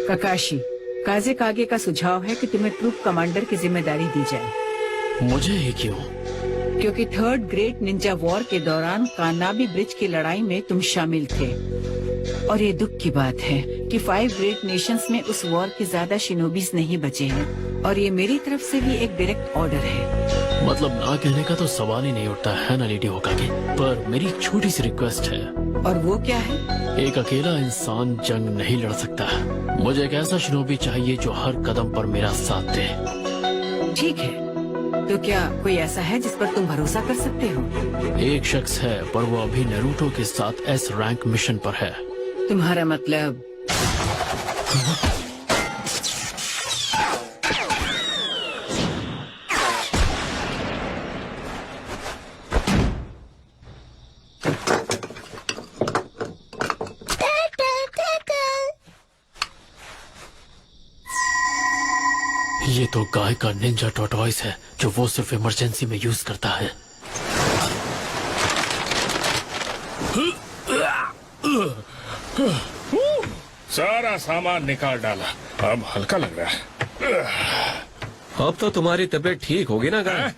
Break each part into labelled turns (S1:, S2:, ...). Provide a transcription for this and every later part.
S1: ककाशी, काजे कागे का सुझाव है कि तुम्हें ट्रूप कमांडर की जिम्मेदारी दी जाए।
S2: मुझे ही क्यों?
S1: क्योंकि थर्ड ग्रेट निंजा वॉर के दौरान कानाबी ब्रिज की लड़ाई में तुम शामिल थे। और ये दुख की बात है कि 5 ग्रेट नेशंस में उस वॉर के ज्यादा शिनोबीज नहीं बचे हैं। और ये मेरी तरफ से भी एक डायरेक्ट ऑर्डर है।
S2: मतलब ना कहने का तो सवाल ही नहीं उठता है ना लेडी होकागे। पर मेरी एक छोटी सी रिक्वेस्ट है।
S1: और वो क्या है?
S2: एक अकेला इंसान जंग नहीं लड़ सकता। मुझे एक ऐसा शिनोबी चाहिए जो हर कदम पर मेरा साथ दे।
S1: ठीक है, तो क्या कोई ऐसा है जिस पर तुम भरोसा कर सकते हो?
S2: एक शख्स है, पर वो अभी नारुतो के साथ S रैंक मिशन पर है।
S1: तुम्हारा मतलब?
S2: ये तो गाय का निंजा टॉर्टोइस है जो वो सिर्फ इमरजेंसी में यूज करता है।
S3: सारा सामान निकाल डाला, अब हल्का लग रहा है।
S4: अब तो तुम्हारी तबीयत ठीक होगी ना गाय?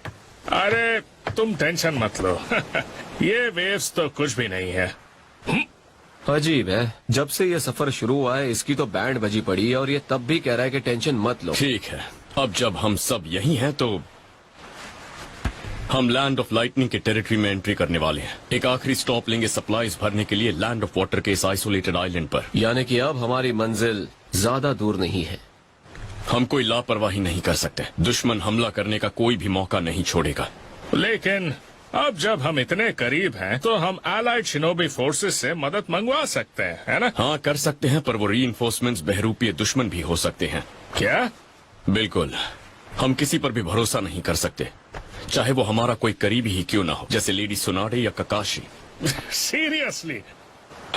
S3: अरे तुम टेंशन मत लो। ये वेव्स तो कुछ भी नहीं है।
S4: अजीब है, जब से ये सफर शुरू हुआ है इसकी तो बैंड बजी पड़ी है और ये तब भी कह रहा है कि टेंशन मत लो।
S5: ठीक है, अब जब हम सब यही हैं तो हम लैंड ऑफ लाइटनिंग के टेरिटरी में एंट्री करने वाले हैं। एक आखिरी स्टॉप लेंगे सप्लाईज भरने के लिए लैंड ऑफ वाटर के इस आइसोलेटेड आइलैंड पर।
S4: यानी कि अब हमारी मंजिल ज्यादा दूर नहीं है।
S5: हम कोई लापरवाही नहीं कर सकते। दुश्मन हमला करने का कोई भी मौका नहीं छोड़ेगा।
S3: लेकिन अब जब हम इतने करीब हैं तो हम एलाइड शिनोबी फोर्सेस से मदद मंगवा सकते हैं, है ना?
S5: हाँ कर सकते हैं, पर वो रीइंफोर्समेंट्स बहरूपीय दुश्मन भी हो सकते हैं।
S3: क्या?
S5: बिल्कुल, हम किसी पर भी भरोसा नहीं कर सकते, चाहे वो हमारा कोई करीबी ही क्यों ना हो, जैसे लेडी सुनाडे या ककाशी।
S3: सीरियसली,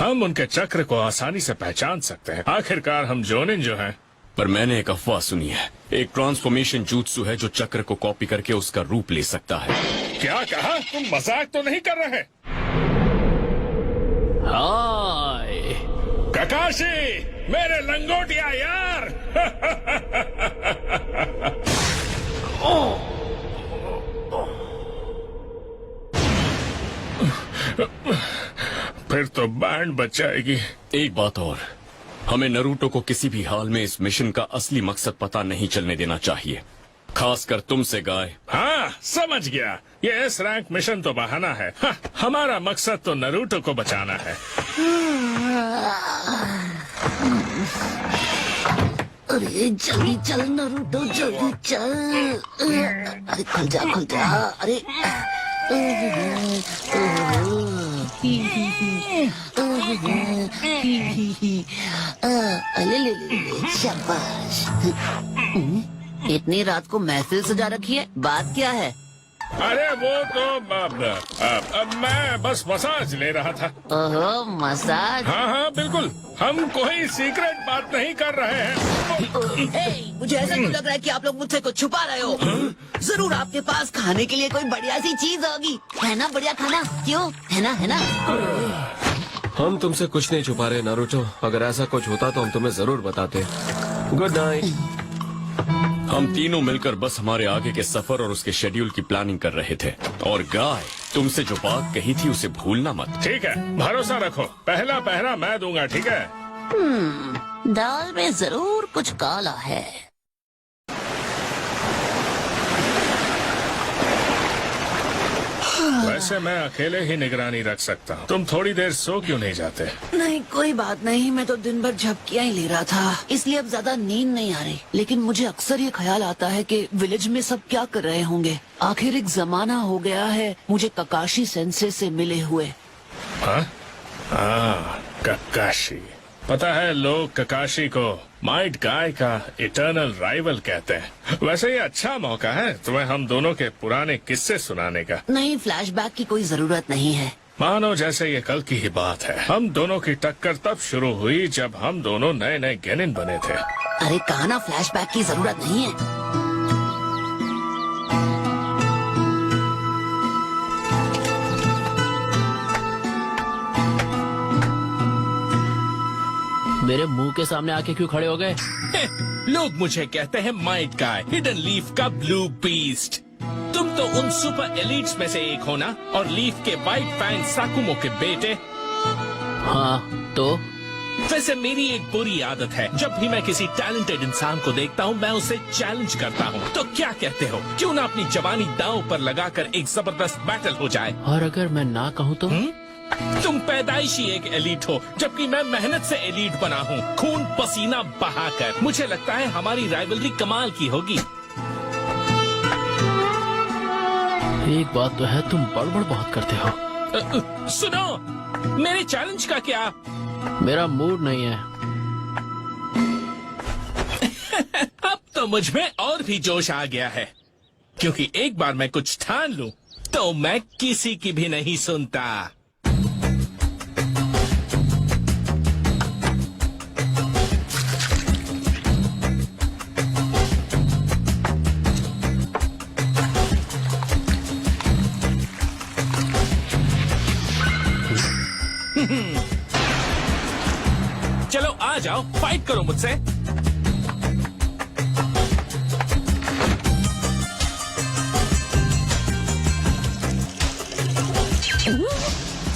S3: हम उनके चक्र को आसानी से पहचान सकते हैं। आखिरकार हम जोनिन जो हैं।
S5: पर मैंने एक अफवाह सुनी है, एक ट्रांसफॉर्मेशन jutsu है जो चक्र को कॉपी करके उसका रूप ले सकता है।
S3: क्या कहा? तुम मजाक तो नहीं कर रहे?
S2: हाय
S3: ककाशी, मेरे लंगोटिया यार। फिर तो बैंड बच जाएगी।
S5: एक बात और, हमें नरूटो को किसी भी हाल में इस मिशन का असली मकसद पता नहीं चलने देना चाहिए, खासकर तुमसे गाय।
S3: हाँ समझ गया, ये एस रैंक मिशन तो बहाना है। हाँ, हमारा मकसद तो नरूटो को बचाना है।
S6: अरे जल्दी चल नरूटो, जल्दी चल। अरे खुल जा खुल जा। अरे ले ले ले, शाबाश। इतनी रात को महफिल सजा रखी है, बात क्या है?
S3: अरे वो तो मैं बस मसाज ले रहा था।
S6: ओहो मसाज।
S3: हाँ हाँ बिल्कुल, हम कोई सीक्रेट बात नहीं कर रहे हैं।
S6: मुझे ऐसा क्यों लग रहा है कि आप लोग मुझसे कुछ छुपा रहे हो? जरूर आपके पास खाने के लिए कोई बढ़िया सी चीज होगी, है ना? बढ़िया खाना, क्यों? है ना, है ना?
S4: हम तुमसे कुछ नहीं छुपा रहे नारुतो, अगर ऐसा कुछ होता तो हम तुम्हें जरूर बताते। Good night.
S5: हम तीनों मिलकर बस हमारे आगे के सफर और उसके शेड्यूल की प्लानिंग कर रहे थे। और गाय, तुमसे जो बात कही थी उसे भूलना मत।
S3: ठीक है, भरोसा रखो, पहला पहरा मैं दूंगा, ठीक है?
S6: दाल में जरूर कुछ काला है।
S3: वैसे मैं अकेले ही निगरानी रख सकता हूँ। तुम थोड़ी देर सो क्यों नहीं जाते?
S6: नहीं कोई बात नहीं, मैं तो दिन भर झपकियाँ ही ले रहा था, इसलिए अब ज्यादा नींद नहीं आ रही। लेकिन मुझे अक्सर ये ख्याल आता है कि विलेज में सब क्या कर रहे होंगे। आखिर एक जमाना हो गया है मुझे ककाशी सेंसे से मिले हुए।
S3: हाँ? ककाशी, पता है लोग ककाशी को माइट गाय का इटर्नल राइवल कहते हैं। वैसे ये अच्छा मौका है तुम्हें हम दोनों के पुराने किस्से सुनाने का।
S6: नहीं, फ्लैशबैक की कोई जरूरत नहीं है।
S3: मानो जैसे ये कल की ही बात है। हम दोनों की टक्कर तब शुरू हुई जब हम दोनों नए नए गेनिन बने थे।
S6: अरे कहा ना, फ्लैशबैक की जरूरत नहीं है।
S2: मेरे मुंह के सामने आके क्यों खड़े हो गए?
S3: लोग मुझे कहते हैं माइट गाय, हिडन लीफ का ब्लू बीस्ट। तुम तो उन सुपर एलिट्स में से एक हो ना, और लीफ के वाइट फैन साकुमो के बेटे।
S2: हाँ तो
S3: वैसे मेरी एक बुरी आदत है, जब भी मैं किसी टैलेंटेड इंसान को देखता हूँ मैं उसे चैलेंज करता हूँ। तो क्या कहते हो, क्यों ना अपनी जवानी दांव पर लगाकर एक जबरदस्त बैटल हो जाए?
S2: और अगर मैं ना कहूँ तो?
S3: तुम पैदाइशी एक एलीट हो, जबकि मैं मेहनत से एलीट बना हूँ, खून पसीना बहाकर। मुझे लगता है हमारी राइवलरी कमाल की होगी।
S2: एक बात तो है, तुम बड़बड़ बहुत करते हो।
S3: सुनो, मेरे चैलेंज का क्या?
S2: मेरा मूड नहीं है।
S3: अब तो मुझ में और भी जोश आ गया है, क्योंकि एक बार मैं कुछ ठान लूं तो मैं किसी की भी नहीं सुनता। चलो आ जाओ, फाइट करो मुझसे।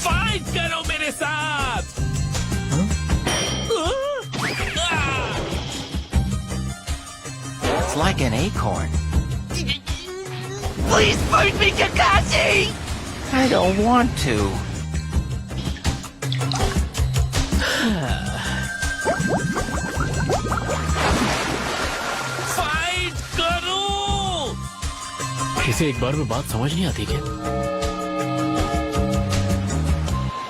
S3: फाइट करो मेरे साथ।
S7: It's like an acorn.
S6: Please fight me, Kakashi!
S7: I don't want to.
S3: Fight करो।
S2: इसे एक बार में बात समझ नहीं आती क्या?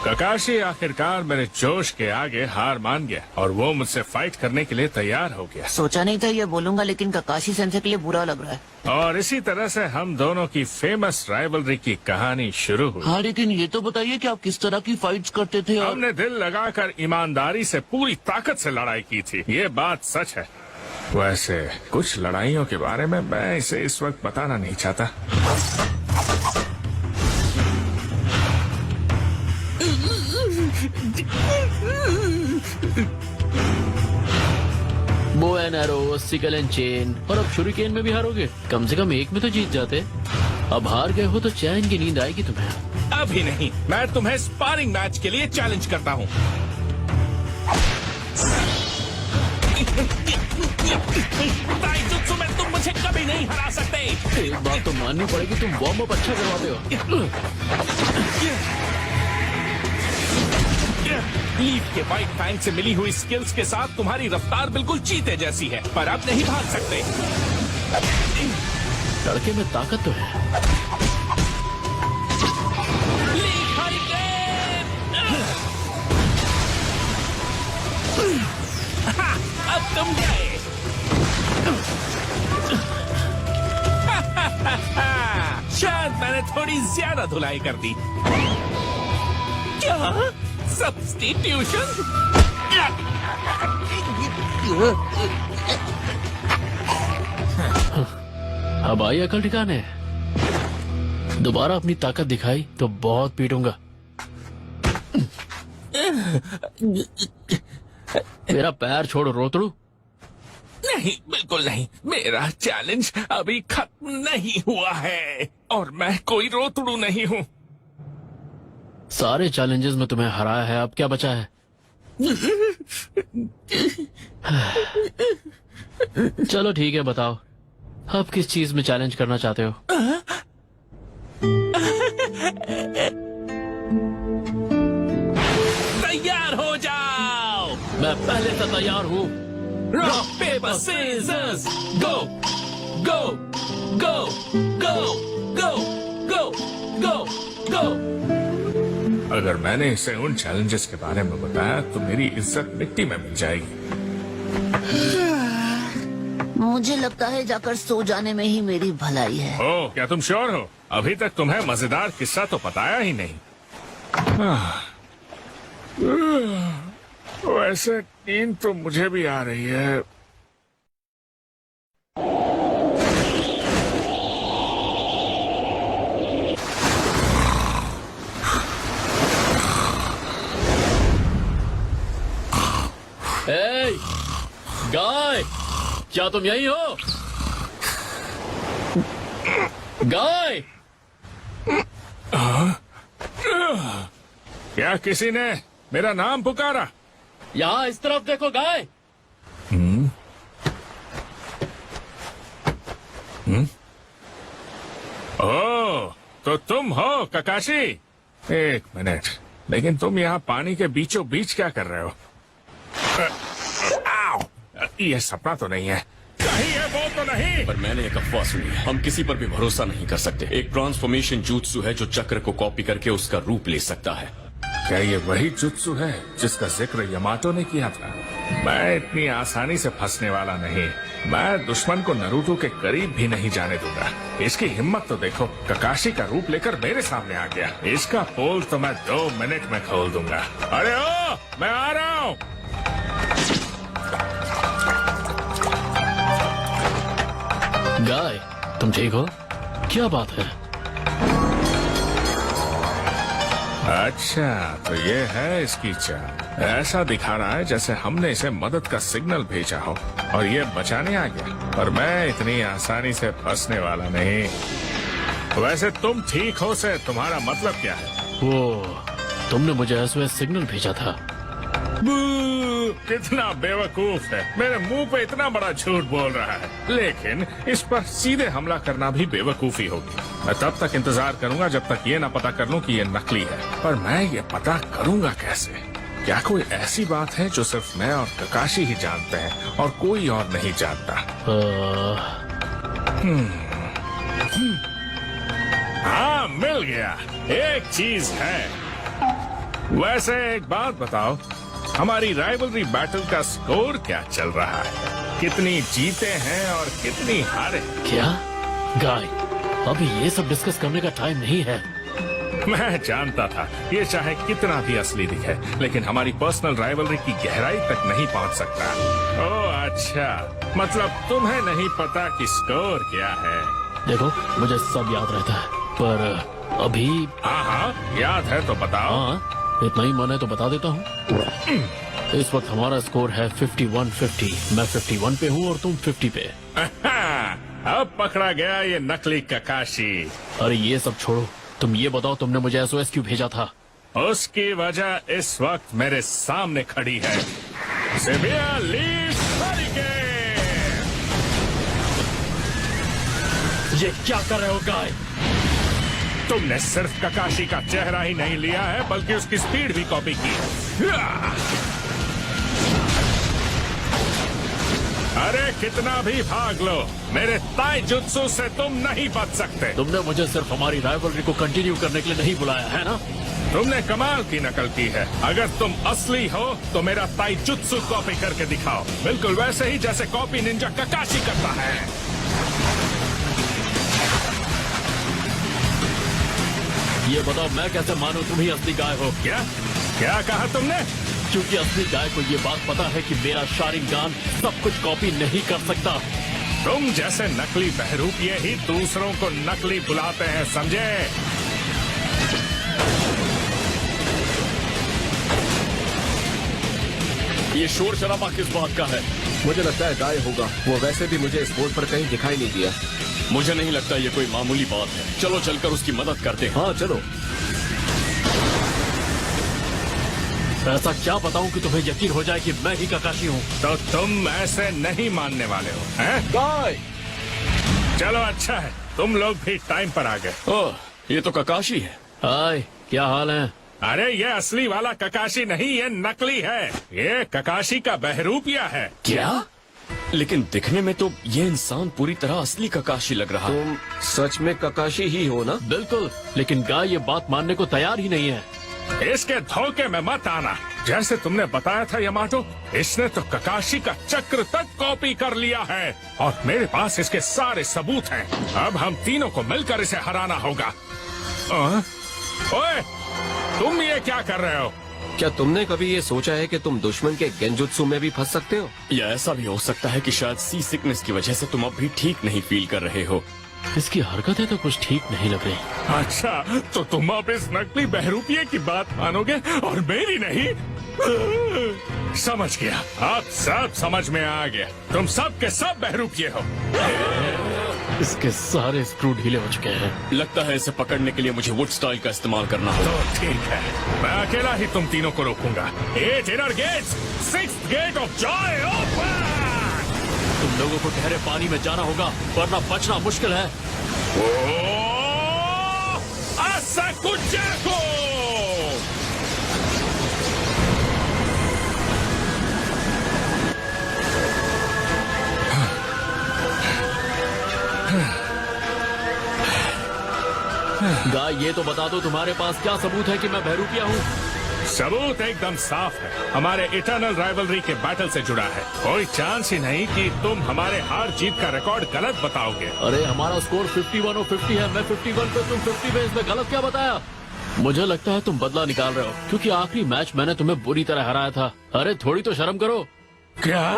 S3: ककाशी आखिरकार मेरे जोश के आगे हार मान गया और वो मुझसे फाइट करने के लिए तैयार हो गया।
S6: सोचा नहीं था ये बोलूंगा, लेकिन ककाशी सेंसे के लिए बुरा लग रहा है।
S3: और इसी तरह से हम दोनों की फेमस राइवलरी की कहानी शुरू हुई।
S6: हाँ, लेकिन ये तो बताइए कि आप किस तरह की फाइट्स करते थे और
S3: हमने दिल लगाकर ईमानदारी से पूरी ताकत से लड़ाई की थी, ये बात सच है। वैसे कुछ लड़ाइयों के बारे में मैं इसे इस वक्त बताना नहीं चाहता।
S2: Bow and arrow, sickle and chain, और अब शुरिकेन में भी हारोगे? कम से कम एक में तो जीत जाते। अब हार गए हो तो चैन की नींद आएगी तुम्हें।
S3: अभी नहीं, मैं तुम्हें स्पारिंग मैच के लिए चैलेंज करता हूँ। ताइजुत्सु में तुम मुझे कभी नहीं हरा सकते।
S2: एक बात तो माननी पड़ेगी, तुम वार्म अप अच्छा करवाते हो।
S3: लीफ के वाइट फैंग से मिली हुई स्किल्स के साथ तुम्हारी रफ्तार बिल्कुल चीते जैसी है, पर अब नहीं भाग सकते।
S2: लड़के में ताकत तो है।
S3: Leaf hurricane! हाँ, अब तुम गए। शायद मैंने थोड़ी ज्यादा धुलाई कर दी। क्या सब्स्टिट्यूशन?
S2: अब आई अकल ठिकाने। दोबारा अपनी ताकत दिखाई तो बहुत पीटूंगा। मेरा पैर छोड़ रोतड़ू।
S3: नहीं, बिल्कुल नहीं। मेरा चैलेंज अभी खत्म नहीं हुआ है और मैं कोई रोतड़ू नहीं हूँ।
S2: सारे चैलेंजेस में तुम्हें हराया है, अब क्या बचा है? चलो ठीक है, बताओ अब किस चीज में चैलेंज करना चाहते हो?
S3: तैयार हो जाओ।
S2: मैं पहले से तैयार हूँ।
S3: रॉक पेपर सीजर्स गो गो गो गो गो गो गो गो। अगर मैंने इसे उन चैलेंजेस के बारे में बताया तो मेरी इज्जत मिट्टी में मिल जाएगी।
S6: मुझे लगता है जाकर सो जाने में ही मेरी भलाई है।
S3: ओ, क्या तुम श्योर हो? अभी तक तुम्हें मजेदार किस्सा तो बताया ही नहीं। वैसे नींद तो मुझे भी आ रही है।
S2: ए, गाय, क्या तुम यही हो? गाय,
S3: क्या किसी ने मेरा नाम पुकारा?
S2: यहाँ इस तरफ देखो गाय।
S3: ओह, तो तुम हो ककाशी? एक मिनट, लेकिन तुम यहाँ पानी के बीचों बीच क्या कर रहे हो? आओ, ये सपना तो नहीं है, कहीं ये वो तो नहीं?
S5: पर मैंने एक अफवाह सुनी है, हम किसी पर भी भरोसा नहीं कर सकते। एक ट्रांसफॉर्मेशन jutsu है जो चक्र को कॉपी करके उसका रूप ले सकता है।
S3: क्या ये वही जुत्सु है जिसका जिक्र यमाटो ने किया था? मैं इतनी आसानी से फंसने वाला नहीं। मैं दुश्मन को नारुतो के करीब भी नहीं जाने दूंगा। इसकी हिम्मत तो देखो, ककाशी का रूप लेकर मेरे सामने आ गया। इसका पोल तो मैं 2 मिनट में खोल दूंगा। अरे ओ, मैं आ रहा हूँ।
S2: गाय, तुम ठीक हो? क्या बात है?
S3: अच्छा, तो ये है इसकी चाल। ऐसा दिखा रहा है जैसे हमने इसे मदद का सिग्नल भेजा हो और ये बचाने आ गया। पर मैं इतनी आसानी से फंसने वाला नहीं। वैसे तुम ठीक हो से तुम्हारा मतलब क्या है?
S2: वो, तुमने मुझे SOS सिग्नल भेजा था।
S3: बू, कितना बेवकूफ है, मेरे मुंह पे इतना बड़ा झूठ बोल रहा है। लेकिन इस पर सीधे हमला करना भी बेवकूफी होगी। मैं तब तक इंतजार करूंगा जब तक ये ना पता कर लूं कि ये नकली है। पर मैं ये पता करूंगा कैसे? क्या कोई ऐसी बात है जो सिर्फ मैं और ककाशी ही जानते हैं और कोई और नहीं जानता? हाँ, मिल गया। एक चीज है। वैसे एक बात बताओ, हमारी राइवलरी बैटल का स्कोर क्या चल रहा है? कितनी जीते हैं और कितनी हारे?
S2: क्या? गाय, अभी ये सब डिस्कस करने का टाइम नहीं है।
S3: मैं जानता था, ये चाहे कितना भी असली दिखे, लेकिन हमारी पर्सनल राइवलरी की गहराई तक नहीं पहुंच सकता। ओह अच्छा, मतलब तुम्हें नहीं पता कि स्कोर क्या है?
S2: देखो, मुझे सब याद रहता है, पर अभी।
S3: हाँ हाँ, याद है तो बताओ।
S2: हाँ, इतना ही मन है तो बता देता हूँ। इस वक्त हमारा स्कोर है 51-50। मैं 51 पे हूँ और तुम 50 पे।
S3: अब पकड़ा गया ये नकली ककाशी।
S2: अरे ये सब छोड़ो, तुम ये बताओ, तुमने मुझे SOS क्यों भेजा था?
S3: उसकी वजह इस वक्त मेरे सामने खड़ी है। Severe leaf hurricane.
S2: ये क्या कर रहे हो गाय?
S3: तुमने सिर्फ ककाशी का चेहरा ही नहीं लिया है, बल्कि उसकी स्पीड भी कॉपी की। अरे कितना भी भाग लो, मेरे ताइजुत्सु से तुम नहीं बच सकते।
S2: तुमने मुझे सिर्फ हमारी राइवलरी को कंटिन्यू करने के लिए नहीं बुलाया है ना?
S3: तुमने कमाल की नकल की है। अगर तुम असली हो तो मेरा ताइजुत्सु कॉपी करके दिखाओ, बिल्कुल वैसे ही जैसे कॉपी निंजा ककाशी करता है।
S2: ये बताओ, मैं कैसे मानूं तुम ही असली गाय हो?
S3: क्या क्या कहा तुमने?
S2: क्योंकि असली गाय को ये बात पता है कि मेरा शारिंगान सब कुछ कॉपी नहीं कर सकता।
S3: तुम जैसे नकली बहरूपिये ही दूसरों को नकली बुलाते हैं, समझे?
S5: ये शोर शराबा किस बात का है?
S4: मुझे लगता है गाय होगा। वो वैसे भी मुझे इस बोर्ड पर कहीं दिखाई नहीं दिया।
S5: मुझे नहीं लगता ये कोई मामूली बात है। चलो चलकर उसकी मदद करते हैं।
S4: हाँ चलो।
S2: ऐसा क्या बताऊं कि तुम्हें यकीन हो जाए कि मैं ही ककाशी हूँ?
S3: तो तुम ऐसे नहीं मानने वाले हो, हैं?
S4: गाय!
S3: चलो अच्छा है, तुम लोग भी टाइम पर आ गए।
S5: ओह, ये तो ककाशी है।
S2: हाय, क्या हाल है?
S3: अरे ये असली वाला ककाशी नहीं, ये नकली है। ये ककाशी का बहरूपिया है।
S5: क्या? लेकिन दिखने में तो ये इंसान पूरी तरह असली ककाशी लग रहा है।
S4: तुम सच में ककाशी ही हो ना?
S2: बिल्कुल, लेकिन गाय ये बात मानने को तैयार ही नहीं है।
S3: इसके धोखे में मत आना। जैसे तुमने बताया था यमाटो, इसने तो ककाशी का चक्र तक कॉपी कर लिया है और मेरे पास इसके सारे सबूत हैं। अब हम तीनों को मिलकर इसे हराना होगा। ओए, तुम ये क्या कर रहे हो?
S4: क्या तुमने कभी ये सोचा है कि तुम दुश्मन के गेंजुत्सु में भी फंस सकते हो?
S5: या ऐसा भी हो सकता है कि शायद सी सिकनेस की वजह से तुम अब भी ठीक नहीं फील कर रहे हो।
S2: इसकी हरकतें तो कुछ ठीक नहीं लग रही।
S3: अच्छा, तो तुम अब इस नकली बहरूपिये की बात मानोगे और मेरी नहीं? समझ गया, अब सब समझ में आ गया। तुम सब के सब बहरूपिये हो।
S2: इसके सारे स्क्रू ढीले हो चुके हैं।
S5: लगता है इसे पकड़ने के लिए मुझे वुड स्टाइल का इस्तेमाल करना होगा।
S3: तो ठीक है, मैं अकेला ही तुम तीनों को रोकूंगा। 8 inner gates, 6th gate of joy open.
S2: तुम लोगों को ठहरे पानी में जाना होगा, वरना बचना मुश्किल है।
S3: Asakujaku!
S2: गाय, ये तो बता दो तुम्हारे पास क्या सबूत है कि मैं बहरूपिया हूँ?
S3: सबूत एकदम साफ है, हमारे इटर्नल राइवलरी के बैटल से जुड़ा है। कोई चांस ही नहीं कि तुम हमारे हार जीत का रिकॉर्ड गलत बताओगे।
S2: अरे हमारा स्कोर 51 और 50 है, मैं 51 पे तुम 50 पे, इसमें गलत क्या बताया? मुझे लगता है तुम बदला निकाल रहे हो, क्योंकि आखिरी मैच मैंने तुम्हें बुरी तरह हराया था। अरे थोड़ी तो शर्म करो।
S3: क्या?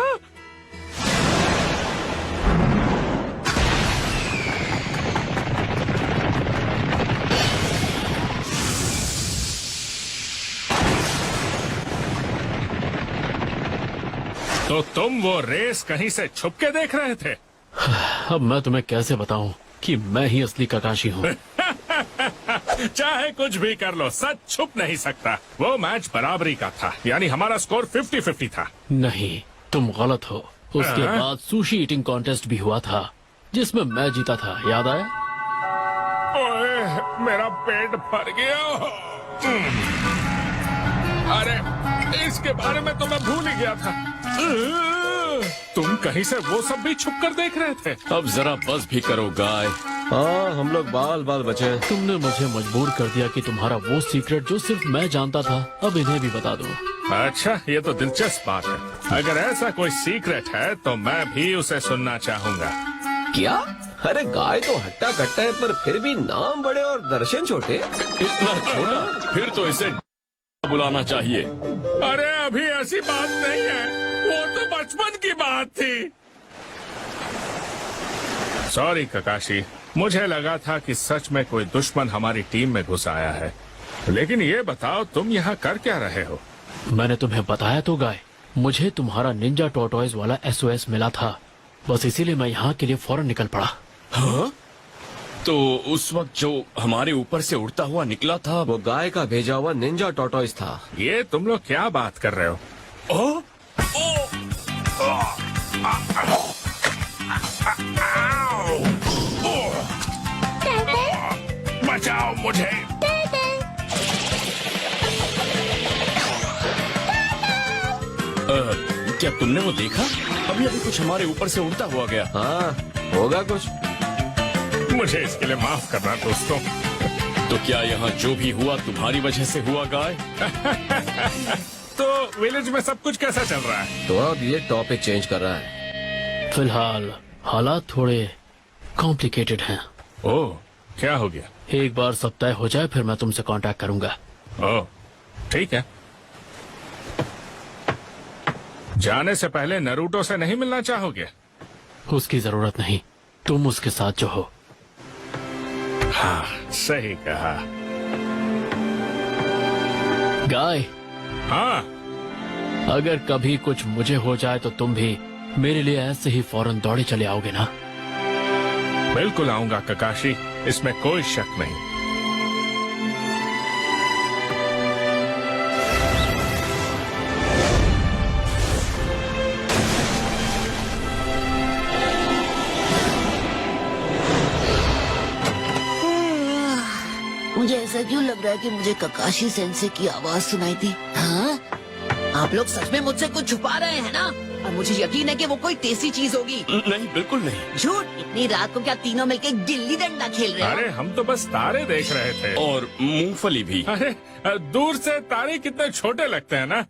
S3: तो तुम वो रेस कहीं से छुप के देख रहे थे?
S2: अब मैं तुम्हें कैसे बताऊं कि मैं ही असली ककाशी हूँ।
S3: चाहे कुछ भी कर लो, सच छुप नहीं सकता। वो मैच बराबरी का था, यानी हमारा स्कोर 50-50 था।
S2: नहीं, तुम गलत हो। उसके बाद सुशी ईटिंग कॉन्टेस्ट भी हुआ था, जिसमें मैं जीता था, याद आया?
S3: ओए, मेरा पेट भर गया। अरे इसके बारे में तो मैं भूल ही गया था। तुम कहीं से वो सब भी छुप कर देख रहे थे?
S5: अब जरा बस भी करो गाय।
S4: हाँ, हम लोग बाल बाल बचे हैं।
S2: तुमने मुझे मजबूर कर दिया कि तुम्हारा वो सीक्रेट जो सिर्फ मैं जानता था, अब इन्हें भी बता दो।
S3: अच्छा, ये तो दिलचस्प बात है। अगर ऐसा कोई सीक्रेट है तो मैं भी उसे सुनना चाहूंगा।
S4: क्या? अरे गाय तो हट्टा कट्टा है, पर फिर भी नाम बड़े और दर्शन छोटे।
S5: इतना छोटा? फिर तो इसे बुलाना चाहिए।
S3: अरे अभी ऐसी बात नहीं है, वो तो बचपन की बात थी। सॉरी ककाशी, मुझे लगा था कि सच में कोई दुश्मन हमारी टीम में घुस आया है। लेकिन ये बताओ, तुम यहाँ कर क्या रहे हो?
S2: मैंने तुम्हें बताया तो गाय, मुझे तुम्हारा निंजा टॉर्टोइज वाला SOS मिला था, बस इसीलिए मैं यहाँ के लिए फौरन निकल पड़ा।
S5: हाँ? तो उस वक्त जो हमारे ऊपर से उड़ता हुआ निकला था,
S4: वो गाय का भेजा हुआ निंजा टॉर्टोइज था।
S3: ये तुम लोग क्या बात कर रहे हो?
S5: ओ?
S3: बचाओ मुझे।
S5: क्या तुमने वो देखा? अभी अभी कुछ हमारे ऊपर से उड़ता हुआ गया।
S4: हाँ, होगा कुछ।
S3: मुझे इसके लिए माफ करना दोस्तों।
S5: तो क्या यहाँ जो भी हुआ तुम्हारी वजह से हुआ गाय?
S3: तो विलेज में सब कुछ कैसा चल रहा है?
S4: तो अब ये टॉपिक चेंज कर रहा है।
S2: फिलहाल हालात थोड़े कॉम्प्लिकेटेड हैं।
S3: ओह, क्या हो गया?
S2: एक बार सब तय हो जाए फिर मैं तुमसे कांटेक्ट करूंगा।
S3: ओह, ठीक है। जाने से पहले नरूटो से नहीं मिलना चाहोगे?
S2: उसकी जरूरत नहीं, तुम उसके साथ जो हो।
S3: हाँ, सही कहा।
S2: गाय,
S3: हाँ,
S2: अगर कभी कुछ मुझे हो जाए तो तुम भी मेरे लिए ऐसे ही फौरन दौड़े चले आओगे ना?
S3: बिल्कुल आऊंगा ककाशी, इसमें कोई शक नहीं।
S6: मुझे ऐसा क्यों लग रहा है कि मुझे ककाशी सेंसे की आवाज सुनाई थी? हाँ? आप लोग सच में मुझसे कुछ छुपा रहे हैं ना? और मुझे यकीन है कि वो कोई तेजी चीज होगी।
S5: नहीं, बिल्कुल नहीं।
S6: झूठ! इतनी रात को क्या तीनों मिलके गिल्ली डंडा खेल रहे हो?
S3: अरे हम तो बस तारे देख रहे थे।
S5: और मूंगफली भी।
S3: अरे दूर से तारे कितने छोटे लगते हैं ना।